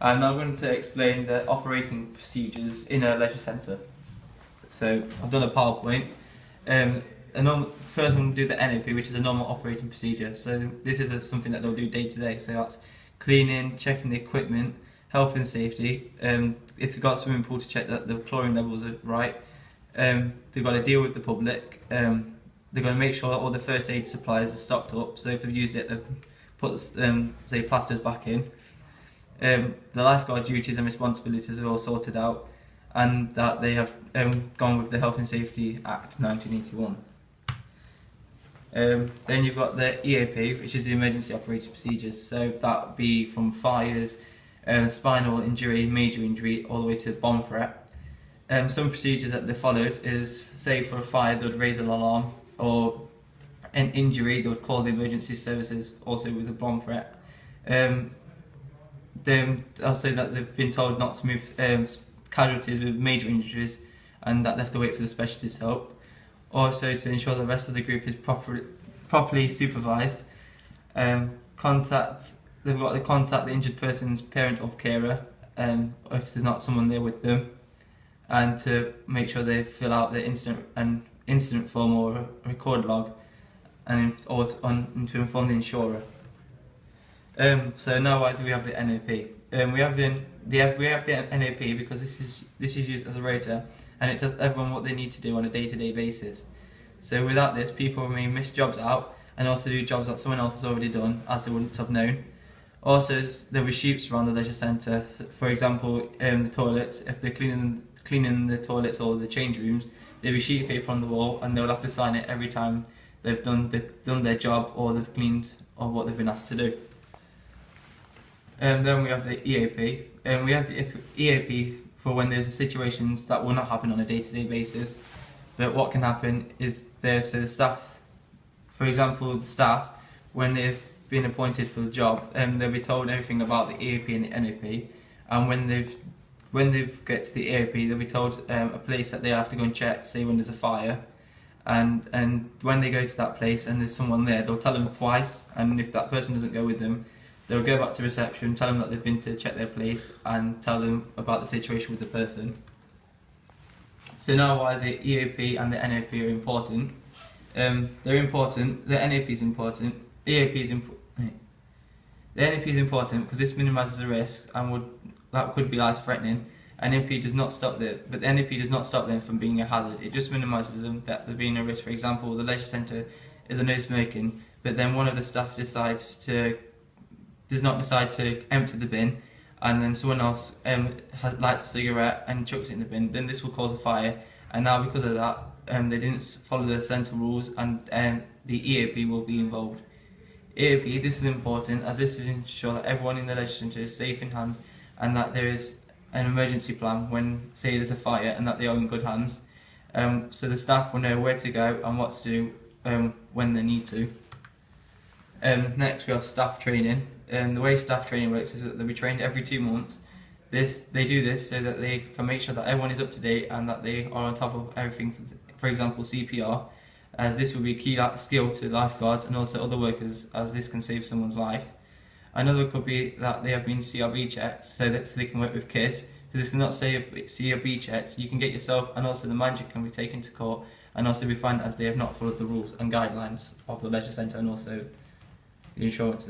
I'm now going to explain the operating procedures in a leisure centre. So I've done a PowerPoint. First I'm going to do the NAP, which is a normal operating procedure. So this is something that they'll do day to day. So that's cleaning, checking the equipment, health and safety. If they've got a swimming pool, to check that the chlorine levels are right. They've got to deal with the public. They're going to make sure that all the first aid supplies are stocked up. So if they've used it, they've put say plasters back in. The lifeguard duties and responsibilities are all sorted out, and that they have gone with the Health and Safety Act 1981. Then you've got the EAP, which is the Emergency Operating Procedures. So that would be from fires, spinal injury, major injury, all the way to bomb threat. Some procedures that they followed is, say for a fire, they would raise an alarm, or an injury, they would call the emergency services, also with a bomb threat. Also that they've been told not to move casualties with major injuries, and that they have to wait for the specialist help. Also to ensure the rest of the group is properly supervised. They've got to contact the injured person's parent or carer, if there's not someone there with them, and to make sure they fill out the incident form or a record log, and to inform the insurer. So now why do we have the NAP? We have the NAP because this is used as a rota, and it tells everyone what they need to do on a day-to-day basis. So without this, people may miss jobs out and also do jobs that someone else has already done, as they wouldn't have known. Also, there'll be sheeps around the leisure centre. For example, the toilets. If they're cleaning the toilets or the change rooms, there'll be sheet paper on the wall, and they'll have to sign it every time they've done their job, or they've cleaned, or what they've been asked to do. Then we have the EAP. We have the EAP for when there's situations that will not happen on a day-to-day basis, but what can happen is so the staff, for example, the staff, when they've been appointed for the job, they'll be told everything about the EAP and the NAP, and when they get to the EAP, they'll be told a place that they have to go and check, say when there's a fire, and when they go to that place and there's someone there, they'll tell them twice, and if that person doesn't go with them, they'll go back to reception, tell them that they've been to check their place, and tell them about the situation with the person. So now why the EAP and the NAP are important. They're important. The NAP is important. The NAP is important because this minimises the risk, and that could be life-threatening. NAP does not stop there, but the NAP does not stop them from being a hazard. It just minimises them, that there being a risk. For example, the leisure centre is a no smoking, but then one of the staff does not decide to empty the bin, and then someone else lights a cigarette and chucks it in the bin, then this will cause a fire, and now because of that, they didn't follow the centre rules, and the EAP will be involved. EAP, this is important as this is to ensure that everyone in the leisure centre is safe in hands, and that there is an emergency plan when, say, there's a fire, and that they are in good hands. So the staff will know where to go and what to do when they need to. Next we have staff training. The way staff training works is that they'll be trained every 2 months. They do this so that they can make sure that everyone is up to date and that they are on top of everything, for example CPR, as this will be a key skill to lifeguards and also other workers, as this can save someone's life. Another could be that they have been CRB checked so they can work with kids, because if they're not CRB checked, you can get yourself and also the manager can be taken to court and also be fined as they have not followed the rules and guidelines of the leisure centre and also the insurances.